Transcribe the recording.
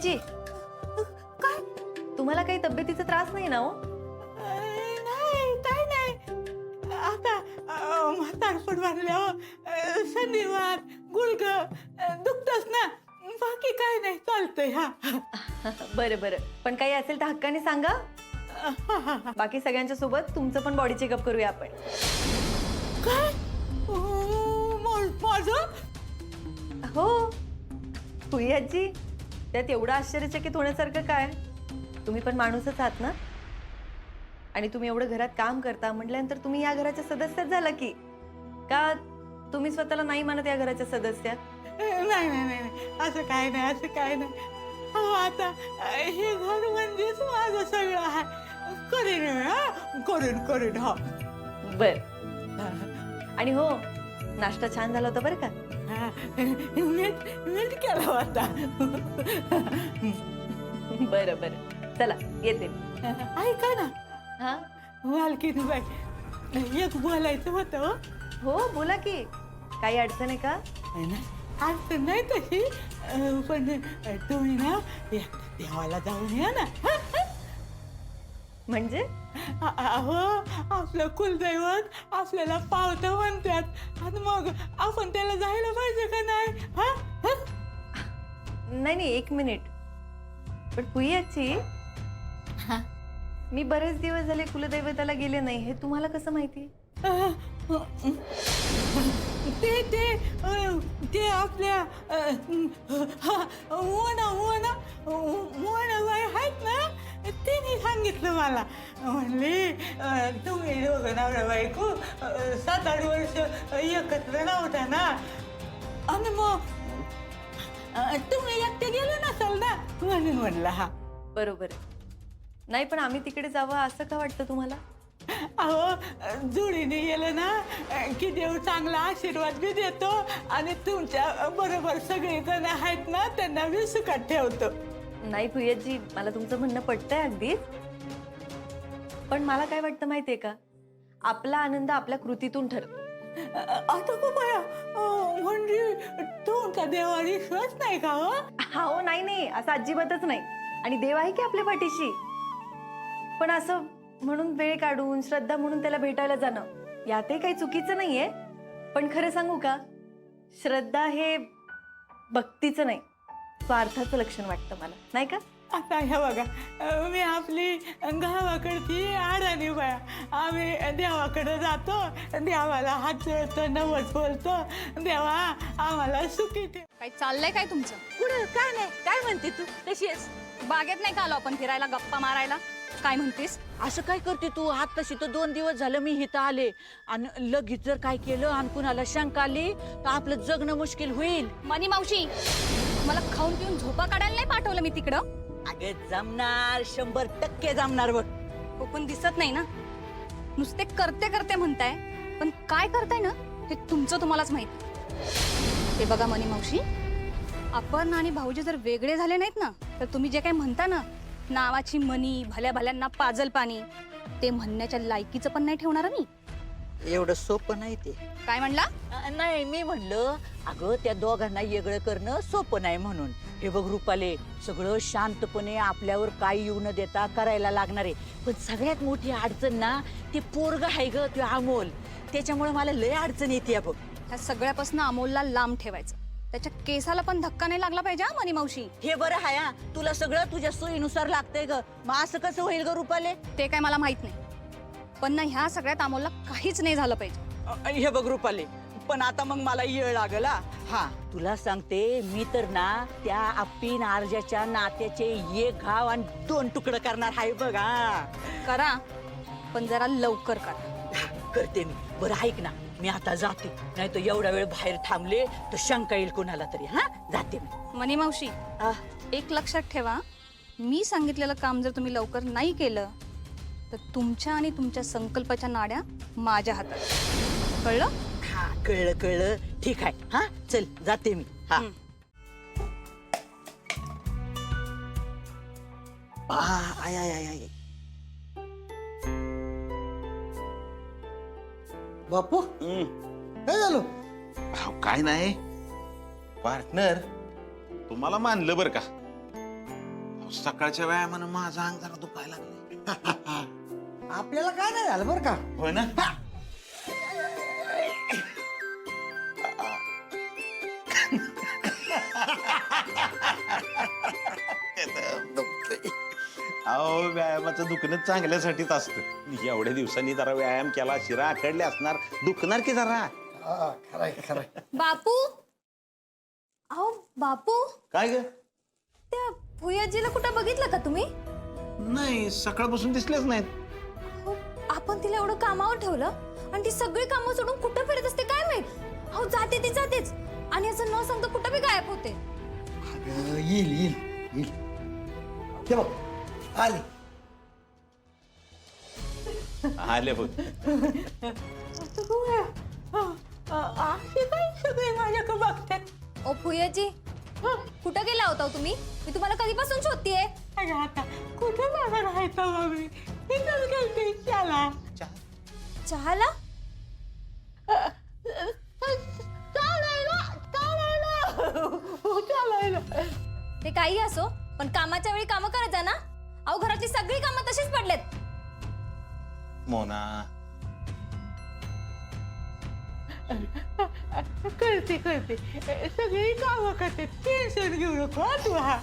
आजी, काय? तुम्हाला काही तब्येतीचा त्रास नाही ना हो? नाही काय नाही. आता म्हातारपण वाढल्यावर शनिवार गुडघ दुखतच ना. बाकी काय नाही, चालतंय. हा बरं बरं, पण काही असेल तर हक्काने सांगा. बाकी सगळ्यांच्या सोबत तुमचं पण बॉडी चेकअप करूया आपण. काय? माझं? हो हुई आजी, त्यात एवढं आश्चर्यचकित होण्यासारखं काय? तुम्ही पण माणूसच आहात ना, आणि तुम्ही एवढं घरात काम करता म्हटल्यानंतर तुम्ही या घराच्या सदस्याच झाला की. का तुम्ही स्वतःला नाही मानत या घराच्या सदस्य? नाही नाही नाही, असं काय नाही, असं काय नाही. हो, आता हे घर म्हणजेच माझं सगळं आहे. करेन, हा करेन करेन. हा बर. आणि हो, नाश्ता छान झाला होता बरं का. मीठ मीठ केला होता. बरं बरं, चला येते. ऐका ना हा मालकीन बाई, एक बोलायचं होतं. हो बोला की, काही अडचण आहे का? अडचण नाही तशी, पण तुम्ही ना देवाला जाऊन या ना. म्हणजे? अहो, आपलं कुलदैवत आपल्याला पावतं म्हणतात, आणि मग आपण त्याला जायला पाहिजे का नाही? नाही नाही, एक मिनिट. पण पुयाची, मी बरेच दिवस झाले कुलदैवताला गेले नाही, हे तुम्हाला कसं माहिती? ते ते ते आपल्या बाई आहेत ना, तिने सांगितलं मला. म्हणले तुम्ही दोघं नवरा बायको 7-8 वर्ष एकत्र नव्हता ना, आणि मग तुम्ही एकटे गेले नसाल ना, म्हणून म्हणलं. हा बरोबर आहे. नाही पण आम्ही तिकडे जावं असं का वाटतं तुम्हाला? अहो, जोडीने गेलं ना की देव चांगला आशीर्वाद बी देतो, आणि तुमच्या बरोबर सगळे जण आहेत ना त्यांना बी सुखात ठेवतो. नाही भुयजी, मला तुमचं म्हणणं पटतंय अगदी, पण मला काय वाटतं माहितीये का, आपला आनंद आपल्या कृतीतून ठरतो. आता खूप म्हणजे तुमचा देवावर विश्वास नाही का? हो नाही नाही, असं अजिबातच नाही. आणि देव आहे की आपल्या पाठीशी, पण असं म्हणून वेळ काढून श्रद्धा म्हणून त्याला भेटायला जाणं यातही काही चुकीचं नाहीये. पण खरं सांगू का, श्रद्धा हे भक्तीचं नाही, स्वार्थाचं लक्षण वाटतं मला, नाही का? आता हे बघा, मी आपली गावाकडची अडाणी बाया, आम्ही देवाकडे जातो, देवाला हात जोडतो, नवस बोलतो, देवा आम्हाला सुखी ठेव. काय चाललंय काय तुमचं? पुढे काय नाही. काय म्हणते तू? कशी आहेस? बागेत नाही का आलो आपण फिरायला, गप्पा मारायला? काय म्हणतेस? असं काय करते तू? आत्ताशी तर 2 दिवस झालं मी इथं आले, आणि लगेच जर काय केलं आणि कुणाला शंका आली तर आपलं जगणं मुश्किल होईल. मनी मावशी, मला खाऊन पिऊन झोपा काढायला नाही पाठवलं मी तिकडं. अगे जमणार, 100% जमणार बघ. हो पण दिसत नाही ना, नुसते करते करते म्हणताय, पण काय करताय ना ते तुमचं तुम्हालाच माहिती. ते बघा मनी मावशी, आपण आणि भाऊजी जर वेगळे झाले नाहीत ना, तर तुम्ही जे काय म्हणता ना, नावाची मनी, भल्या भल्यांना पाजल पाणी, ते म्हणण्याच्या लायकीचं पण नाही ठेवणार मी. एवढं सोपं नाही ते. काय म्हणला? नाही, मी म्हणलं अगं त्या दोघांना वेगळं करणं सोपं नाही म्हणून. हे बघ रुपाले, सगळं शांतपणे आपल्यावर काय येऊ न देता करायला लागणार आहे, पण सगळ्यात मोठी अडचण ना ते पोरग आहे ग, ते अमोल. त्याच्यामुळे मला लय अडचण येते बघ. ह्या सगळ्यापासून अमोलला लांब ठेवायचं, त्याच्या केसाला पण धक्का नाही लागला पाहिजे. मनी मावशी, हे बरं आहे, तुला सगळं तुझ्या सोयीनुसार लागतंय ग, मग असं कसं होईल ग रुपाले? ते काय मला माहित नाही, पण ना ह्या सगळ्यात अमोलला काहीच नाही झालं पाहिजे. हे बघ रुपाले, पण आता मग मला येळ लागला. हा तुला सांगते, मी तर ना त्या आप्पीन आर्जाच्या नात्याचे 1 घाव आणि 2 तुकडं करणार आहे बघ. करा, पण जरा लवकर करा. करते मी. बरं ऐक ना, मी आता जाते, नाही तर एवढा वेळ बाहेर थांबले तर शंका येईल कोणाला तरी. हा जाते मी. मनी मावशी, एक लक्षात ठेवा, मी सांगितलेलं काम जर तुम्ही लवकर नाही केलं तर तुमच्या आणि तुमच्या संकल्पाच्या नाड्या माझ्या हातात. कळलं? हा कळलं कळलं, ठीक आहे. हा चल जाते मी. हा आय आय आय आय. बापू काय झालं? काय नाही पार्टनर, तुम्हाला मानलं बर का, सकाळच्या व्यायामानं माझं अंग जरा दुखायला लागले. आपल्याला काय नाही झालं बरं का. होय ना? अहो व्यायामाचं दुखणं चांगल्यासाठीच असतं. एवढ्या दिवसांनी जरा व्यायाम केला, शिरा आखडले असणार, दुखणार की जरा. हा, खरंय खरंय. बापू अहो बापू, काय ग? त्या भुयाजीला कुठं बघितलं का तुम्ही? नाही, सकाळपासून दिसलेच नाहीत. अहो, आपण तिला एवढं कामावर ठेवलं आणि ती सगळी कामं सोडून कुठं फिरत असते काय माहित. अहो जाते ती जातेच आणि असं न सांगता कुठं बी गायब होते. अगं, येईल येईल येईल. ते बघ आली. आले बघ. असे काय सगळे माझ्याकडे बघतात. ओ भुयाजी, कुठं गेला होता हो तुम्ही? मी तुम्हाला कधीपासून शोधतीये. अरे आता कुठे जागा राहायचा मग मी तिथंच गेलते त्याला चहाला? चालायला ते काही असो, पण कामाच्या वेळी कामं करत जा ना. अहो घरातली सगळी कामं तशीच पडलेत. मोना, करते करते सगळी कामं करते. टेन्शन घेऊ नको हा तू. हा